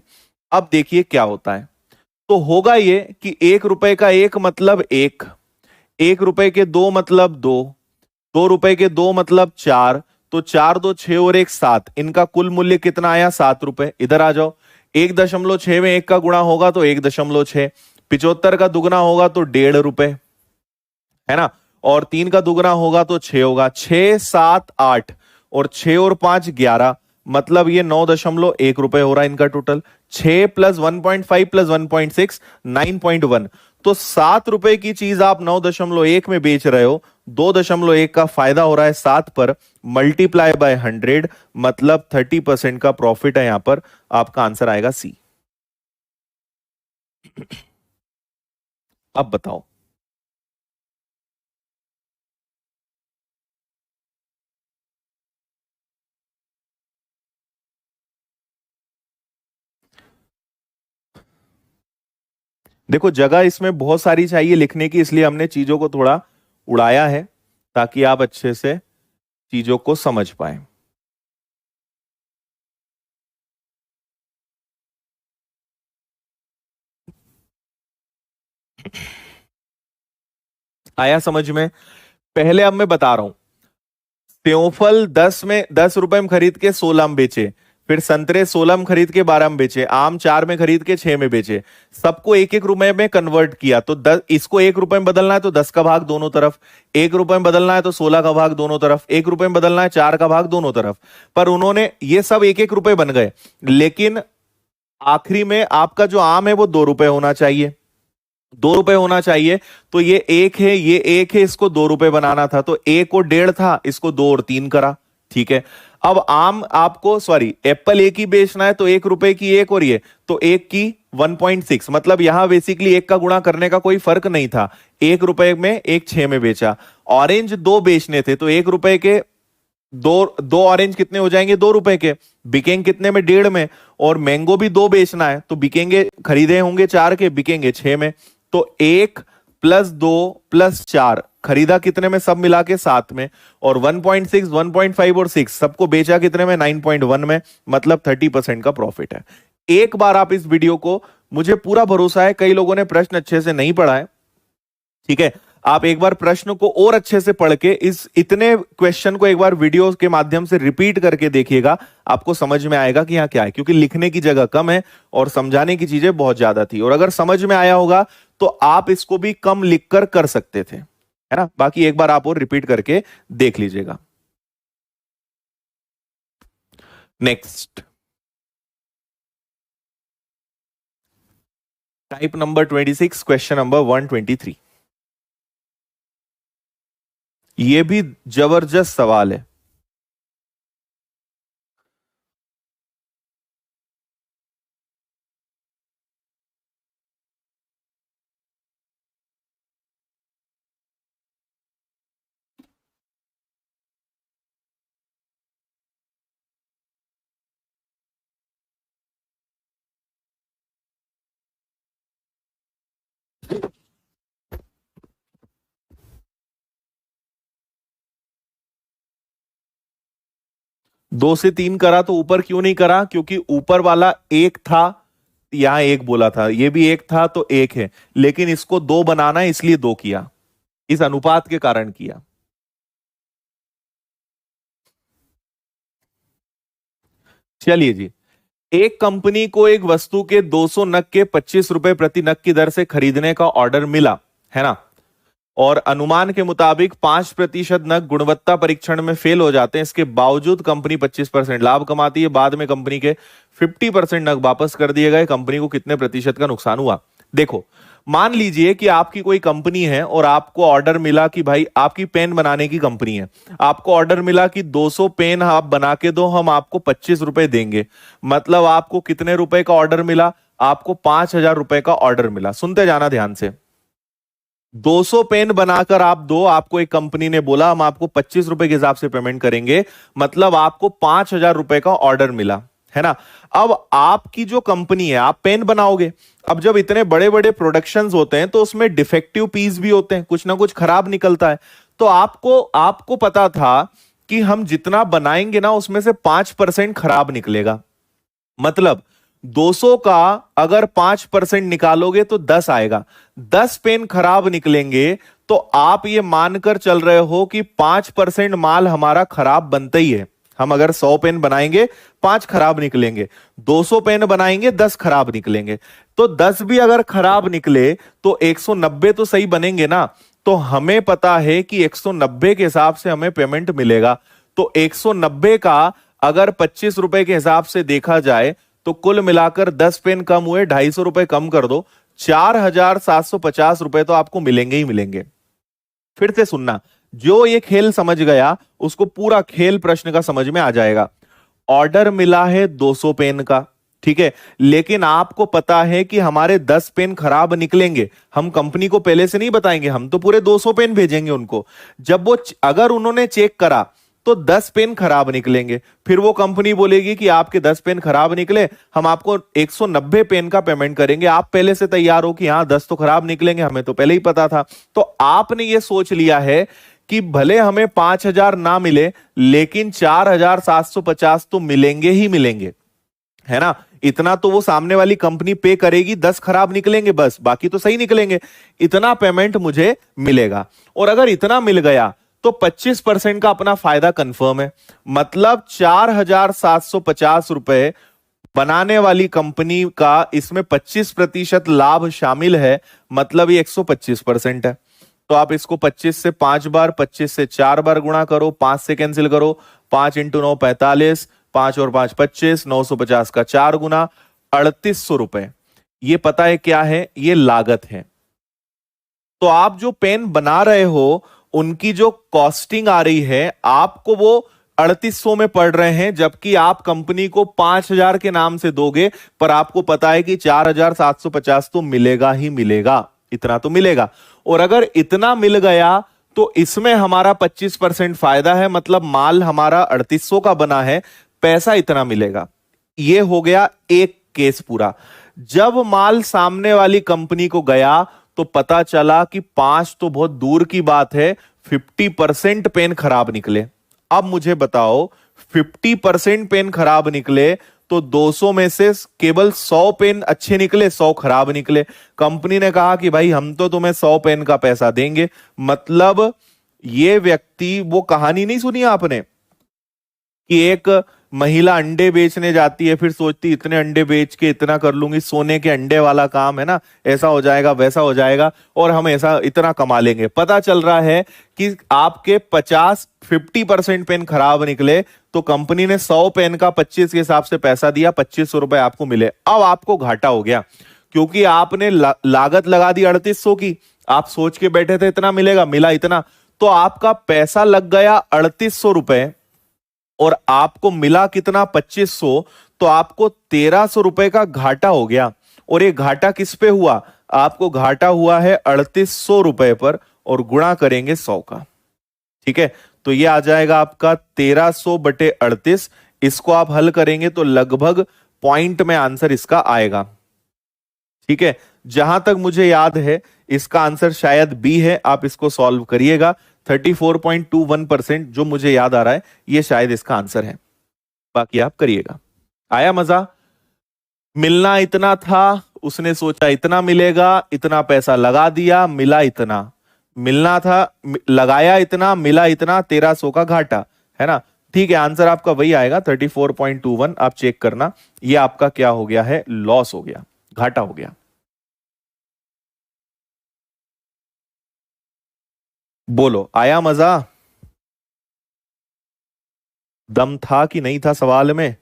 अब देखिए क्या होता है, तो होगा ये कि 1 रुपए का 1 मतलब 1, 1 रुपए के 2 मतलब 2, 2 रुपए के 2 मतलब 4। तो 4×2=6 और 1=7, इनका कुल मूल्य कितना आया, 7 रुपए। इधर आ जाओ, 1.6 में 1 का गुणा होगा तो 1.6, 75 का दुगना होगा तो 1.5 रुपए, है ना। और 3 का दुगना होगा तो 6 होगा, 6, 7, 8 और 6 और 5 11। मतलब ये 9.1 रुपए हो रहा है इनका टोटल। 6 + 1.5 + 1.6 9.1। तो 7 रुपए की चीज आप 9.1 में बेच रहे हो, 2.1 का फायदा हो रहा है 7 पर, मल्टीप्लाई बाय 100, मतलब 30% का प्रॉफिट है यहां पर। आपका आंसर आएगा सी। अब बताओ। देखो जगह इसमें बहुत सारी चाहिए लिखने की, इसलिए हमने चीजों को थोड़ा उड़ाया है ताकि आप अच्छे से चीजों को समझ पाए। आया समझ में? पहले अब मैं बता रहा हूं। सेवफल 10 रुपए में खरीद के 16 में बेचे, फिर संतरे 16 में खरीद के 12 में बेचे, आम 4 में खरीद के 6 में बेचे, सबको 1-1 रुपए में कन्वर्ट किया। तो 10, इसको 1 रुपए में बदलना है तो 10 का भाग दोनों तरफ, 1 रुपए में बदलना है तो 16 का भाग दोनों तरफ, 1 रुपए में बदलना है 4 का भाग दोनों तरफ। पर उन्होंने ये सब 1-1 रुपए बन गए, लेकिन आखिरी में आपका जो आम है वो 2 रुपए होना चाहिए, 2 रुपए होना चाहिए। तो ये एक है, ये एक है, इसको 2 रुपए बनाना था, तो एक और 1.5 था, इसको 2 और 3 करा। ठीक है। अब आम आपको, सॉरी, एप्पल एक ही बेचना है तो 1 रुपए की एक, और ये तो एक की 1.6, मतलब यहां बेसिकली एक का गुणा करने का कोई फर्क नहीं था। 1 रुपए में एक 6 में बेचा। ऑरेंज 2 बेचने थे तो 1 रुपए के दो, 2 ऑरेंज कितने हो जाएंगे? 2 रुपए के। बिकेंगे कितने में? 1.5 में। और मैंगो भी 2 बेचना है तो बिकेंगे, खरीदे होंगे 4 के, बिकेंगे 6 में। तो 1 + 2 + 4 खरीदा कितने में? सब मिला के 7 में। और 1.6, 1.5 और 6 सबको बेचा कितने में? 9.1 में। मतलब 30% का प्रॉफिट है। एक बार आप इस वीडियो को, मुझे पूरा भरोसा है कई लोगों ने प्रश्न अच्छे से नहीं पढ़ा है, ठीक है, आप एक बार प्रश्न को और अच्छे से पढ़ के इस इतने क्वेश्चन को एक बार वीडियो के माध्यम से रिपीट करके देखिएगा, आपको समझ में आएगा कि यहां क्या है, क्योंकि लिखने की जगह कम है और समझाने की चीजें बहुत ज्यादा थी। और अगर समझ में आया होगा तो आप इसको भी कम लिखकर कर सकते थे, है ना। बाकी एक बार आप और रिपीट करके देख लीजिएगा। Next, type number 26, question number 123। ये भी जबरदस्त सवाल है। दो से तीन करा तो ऊपर क्यों नहीं करा? क्योंकि ऊपर वाला एक था, यहां एक बोला था, ये भी एक था तो एक है, लेकिन इसको 2 बनाना है इसलिए 2 किया, इस अनुपात के कारण किया। चलिए जी, एक कंपनी को एक वस्तु के 200 नग के 25 रुपए प्रति नग की दर से खरीदने का ऑर्डर मिला, है ना। और अनुमान के मुताबिक 5% नग गुणवत्ता परीक्षण में फेल हो जाते हैं, इसके बावजूद कंपनी 25% लाभ कमाती है। बाद में कंपनी के 50% नग वापस कर दिए गए, कंपनी को कितने प्रतिशत का नुकसान हुआ? देखो, मान लीजिए कि आपकी कोई कंपनी है और आपको ऑर्डर मिला कि भाई, आपकी पेन बनाने की कंपनी है, आपको ऑर्डर मिला कि 200 पेन आप बना के दो, हम आपको 25 रुपए देंगे। मतलब आपको कितने रुपए का ऑर्डर मिला? आपको 5,000 रुपए का ऑर्डर मिला। सुनते जाना ध्यान से। 200 पेन बनाकर आप दो, आपको एक कंपनी ने बोला हम आपको 25 रुपए के हिसाब से पेमेंट करेंगे, मतलब आपको 5,000 रुपए का ऑर्डर मिला, है ना। अब आपकी जो कंपनी है, आप पेन बनाओगे। अब जब इतने बड़े बड़े प्रोडक्शंस होते हैं तो उसमें डिफेक्टिव पीस भी होते हैं, कुछ ना कुछ खराब निकलता है। तो आपको आपको पता था कि हम जितना बनाएंगे ना उसमें से 5% खराब निकलेगा। मतलब 200 का अगर 5% निकालोगे तो 10 आएगा। 10 पेन खराब निकलेंगे तो आप ये मानकर चल रहे हो कि 5% माल हमारा खराब बनता ही है। हम अगर 100 पेन बनाएंगे, 5 खराब निकलेंगे, 200 पेन बनाएंगे, 10 खराब निकलेंगे। तो 10 भी अगर खराब निकले तो 190 तो सही बनेंगे ना। तो हमें पता है कि 190 के हिसाब से हमें पेमेंट मिलेगा। तो 190 का अगर 25 रुपए के हिसाब से देखा जाए तो कुल मिलाकर 10 पेन कम हुए, 250 रुपए कम कर दो, 4,750 रुपए तो आपको मिलेंगे ही मिलेंगे। फिर से सुनना, जो ये खेल समझ गया उसको पूरा खेल प्रश्न का समझ में आ जाएगा। ऑर्डर मिला है 200 पेन का, ठीक है, लेकिन आपको पता है कि हमारे 10 पेन खराब निकलेंगे, हम कंपनी को पहले से नहीं बताएंगे, हम तो पूरे 200 पेन भेजेंगे उनको। जब वो अगर उन्होंने चेक करा तो 10 पेन खराब निकलेंगे, फिर वो कंपनी बोलेगी कि आपके 10 पेन खराब निकले, हम आपको 190 पेन का पेमेंट करेंगे। आप पहले से तैयार हो कि हाँ 10 तो खराब निकलेंगे, हमें तो पहले ही पता था। तो आपने ये सोच लिया है कि भले हमें 5,000 ना मिले, लेकिन 4,750 तो मिलेंगे ही मिलेंगे, है ना। इतना तो वो सामने वाली कंपनी पे करेगी, 10 खराब निकलेंगे बस, बाकी तो सही निकलेंगे, इतना पेमेंट मुझे मिलेगा। और अगर इतना मिल गया तो 25% का अपना फायदा कंफर्म है, मतलब 4,750 रुपए बनाने वाली कंपनी का इसमें 25% लाभ शामिल है, मतलब ये 125% है। तो आप इसको 25 से 5 बार, 25 से 4 बार गुणा करो, 5 से कैंसिल करो, 5 इंटू 9 45, 5 और 5 25, 950 का 4 गुना 3,800 रुपए। ये पता है क्या है, ये लागत है। तो आप जो पेन बना रहे हो उनकी जो कॉस्टिंग आ रही है, आपको वो 3,800 में पड़ रहे हैं, जबकि आप कंपनी को 5,000 के नाम से दोगे, पर आपको पता है कि 4,750 तो मिलेगा ही मिलेगा, इतना तो मिलेगा। और अगर इतना मिल गया तो इसमें हमारा 25% फायदा है, मतलब माल हमारा 3,800 का बना है, पैसा इतना मिलेगा। यह हो गया एक केस पूरा। जब माल सामने वाली कंपनी को गया तो पता चला कि 5 तो बहुत दूर की बात है, 50% पेन खराब निकले। अब मुझे बताओ, 50% पेन खराब निकले तो 200 में से केवल 100 पेन अच्छे निकले, 100 खराब निकले। कंपनी ने कहा कि भाई हम तो तुम्हें 100 पेन का पैसा देंगे। मतलब ये व्यक्ति, वो कहानी नहीं सुनी आपने कि एक महिला अंडे बेचने जाती है, फिर सोचती इतने अंडे बेच के इतना कर लूंगी, सोने के अंडे वाला काम है ना, ऐसा हो जाएगा वैसा हो जाएगा और हम ऐसा इतना कमा लेंगे। पता चल रहा है कि आपके 50% पेन खराब निकले, तो कंपनी ने 100 पेन का 25 के हिसाब से पैसा दिया, 2,500 रुपए आपको मिले। अब आपको घाटा हो गया, क्योंकि आपने लागत लगा दी 3,800 की, आप सोच के बैठे थे इतना मिलेगा, मिला इतना, तो आपका पैसा लग गया 3,800 रुपए और आपको मिला कितना, 2,500, तो आपको 1,300 रुपए का घाटा हो गया। और ये घाटा किस पे हुआ, आपको घाटा हुआ है 3,800 रुपए पर, और गुणा करेंगे 100 का। ठीक है, तो ये आ जाएगा आपका 1,300 बटे 38। इसको आप हल करेंगे तो लगभग पॉइंट में आंसर इसका आएगा। ठीक है, जहां तक मुझे याद है इसका आंसर शायद बी है, आप इसको सॉल्व करिएगा। 34.21% जो मुझे याद आ रहा है, ये शायद इसका आंसर है, बाकी आप करिएगा। आया मजा? मिलना इतना था, उसने सोचा इतना मिलेगा, इतना पैसा लगा दिया, मिला इतना। मिलना था, लगाया इतना, मिला इतना, 1,300 का घाटा, है ना। ठीक है, आंसर आपका वही आएगा 34.21। आप चेक करना, ये आपका क्या हो गया है, लॉस हो गया, घाटा हो गया। बोलो, आया मजा? दम था कि नहीं था सवाल में?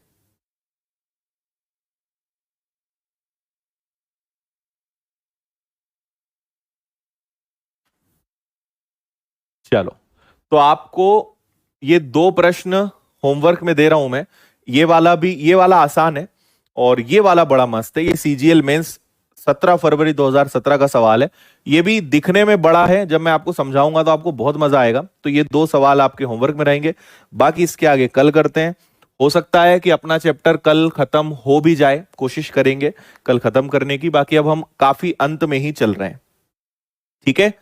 चलो, तो आपको ये 2 प्रश्न होमवर्क में दे रहा हूं मैं। ये वाला भी, ये वाला आसान है और ये वाला बड़ा मस्त है। ये सीजीएल मेंस 17 फरवरी 2017 का सवाल है। ये भी दिखने में बड़ा है, जब मैं आपको समझाऊंगा तो आपको बहुत मजा आएगा। तो ये 2 सवाल आपके होमवर्क में रहेंगे, बाकी इसके आगे कल करते हैं। हो सकता है कि अपना चैप्टर कल खत्म हो भी जाए, कोशिश करेंगे कल खत्म करने की। बाकी अब हम काफी अंत में ही चल रहे हैं। ठीक है,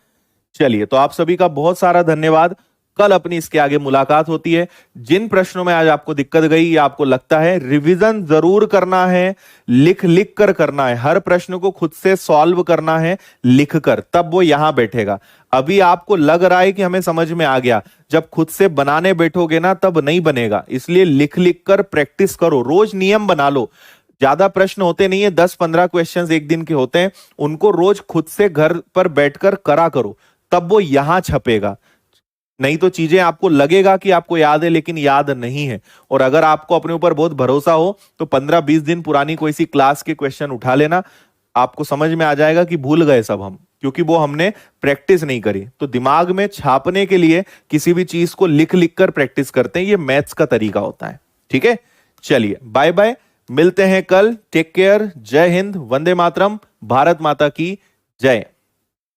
चलिए, तो आप सभी का बहुत सारा धन्यवाद। कल अपनी इसके आगे मुलाकात होती है। जिन प्रश्नों में आज आपको दिक्कत गई या आपको लगता है, रिवीजन जरूर करना है, लिख लिख कर करना है, हर प्रश्न को खुद से सॉल्व करना है लिख कर, तब वो यहां बैठेगा। अभी आपको लग रहा है कि हमें समझ में आ गया, जब खुद से बनाने बैठोगे ना तब नहीं बनेगा। इसलिए लिख लिख कर प्रैक्टिस करो, रोज नियम बना लो। ज्यादा प्रश्न होते नहीं है, 10-15 क्वेश्चंस एक दिन के होते हैं, उनको रोज खुद से घर पर बैठकर करा करो, तब वो यहां छपेगा। नहीं तो चीजें आपको लगेगा कि आपको याद है, लेकिन याद नहीं है। और अगर आपको अपने ऊपर बहुत भरोसा हो तो 15-20 दिन पुरानी कोई सी क्लास के क्वेश्चन उठा लेना, आपको समझ में आ जाएगा कि भूल गए सब हम, क्योंकि वो हमने प्रैक्टिस नहीं करी। तो दिमाग में छापने के लिए किसी भी चीज को लिख लिख कर प्रैक्टिस करते हैं, ये मैथ्स का तरीका होता है। ठीक है, चलिए बाय बाय। मिलते हैं कल। Take care. जय हिंद। वंदे मातरम। भारत माता की जय।